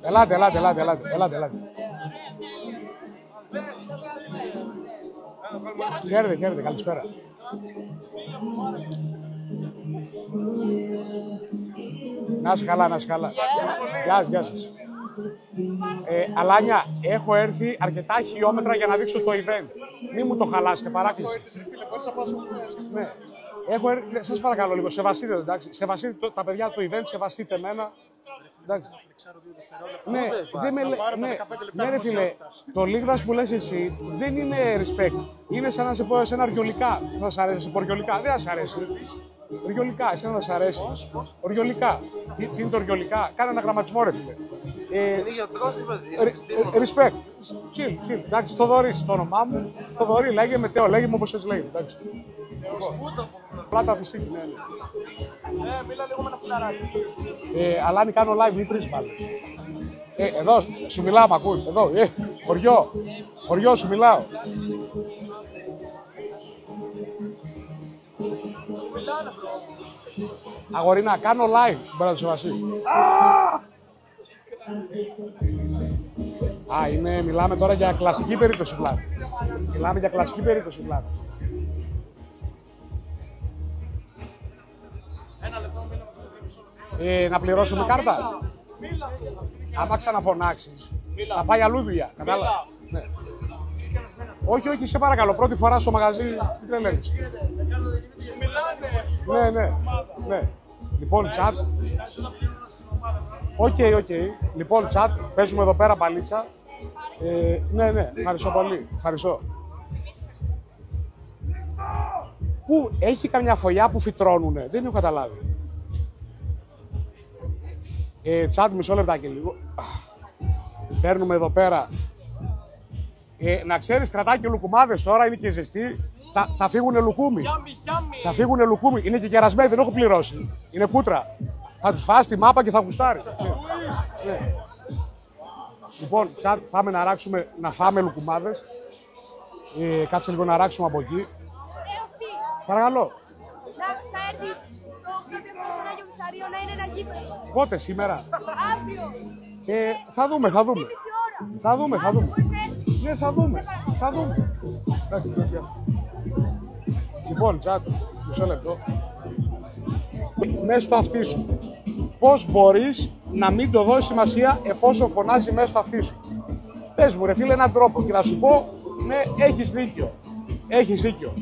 Ελάτε. Χαίρετε, καλησπέρα. Να είσαι καλά. Γεια σας. Αλάνια, έχω έρθει αρκετά χιλιόμετρα για να δείξω το event. Μην μου το χαλάσετε, παράκληση. Ναι. Σας παρακαλώ λίγο, σεβαστείτε, εντάξει. Σεβαστείτε τα παιδιά του event, σεβαστείτε εμένα. Ναι, ρε φίλε, το λίγδας που λες εσύ δεν είναι respect. Είναι σαν να σε πω εσένα αργιολικά. Θα σ' αρέσει ποριολικά, δεν θα σ' αρέσει. Οργιολικά, εσένα θα σ' αρέσει. Οργιολικά. Τι είναι το οργιολικά, κάνε ένα γραμματισμό, ρε φίλε. Respect. Chill. Εντάξει, Θοδωρής το όνομά μου. Θοδωρή, λέγε με Τέο, λέγε με όπως έτσι λέγεται. Εντάξει. Πλάτα φυσική, ναι. Μίλα λίγο με ένα φιλαράκι. Αλάνη, κάνω live, μην τρεις πάλι. Εδώ, σου μιλάω, μ' ακούς. Εδώ, χωριό, σου μιλάω. Αγορίνα, κάνω live, μπορεί να το σεβαστεί. Μιλάμε τώρα για κλασική περίπτωση πλάτη. Να πληρώσουμε κάρτα. Άμα ξαναφωνάξεις, θα πάει αλλού δουλειά. Κατάλαβα. Ναι. Όχι, σε παρακαλώ. Πρώτη φορά στο μαγαζί, τι τρελαίνεις. Ναι. Λοιπόν, chat. Οκ. Λοιπόν, chat, παίζουμε εδώ πέρα μπαλίτσα. Ναι, ευχαριστώ πολύ. Ευχαριστώ. Πού έχει καμιά φωλιά που φυτρώνουνε, δεν έχω καταλάβει. Chat, μισό λεπτάκι λίγο. Παίρνουμε εδώ πέρα. Να ξέρεις, κρατάει και λουκουμάδες τώρα, είναι και ζεστή. Θα φύγουνε λουκούμι. Είναι και κερασμένοι, δεν έχω πληρώσει. Είναι κούτρα. Θα τους φας τη μάπα και θα γουστάρει. Ναι. Λοιπόν, chat, πάμε να φάμε λουκουμάδες. Κάτσε λίγο να ράξουμε από εκεί. Παρακαλώ. Θα έρθεις στο κάποιο Αγιο Βυσσαρίο να είναι ένα γήπεδο. Πότε, σήμερα? Αύριο. Θα δούμε. Μισή ώρα. Θα δούμε. Ναι, θα δούμε. Λοιπόν, chat, μισό λεπτό. Μέσα στο αυτί σου. Πώς μπορείς να μην το δώσεις σημασία εφόσον φωνάζει μέσα στο αυτί σου? Πες μου, ρε φίλε, έναν τρόπο και θα σου πω, ναι, έχεις δίκιο.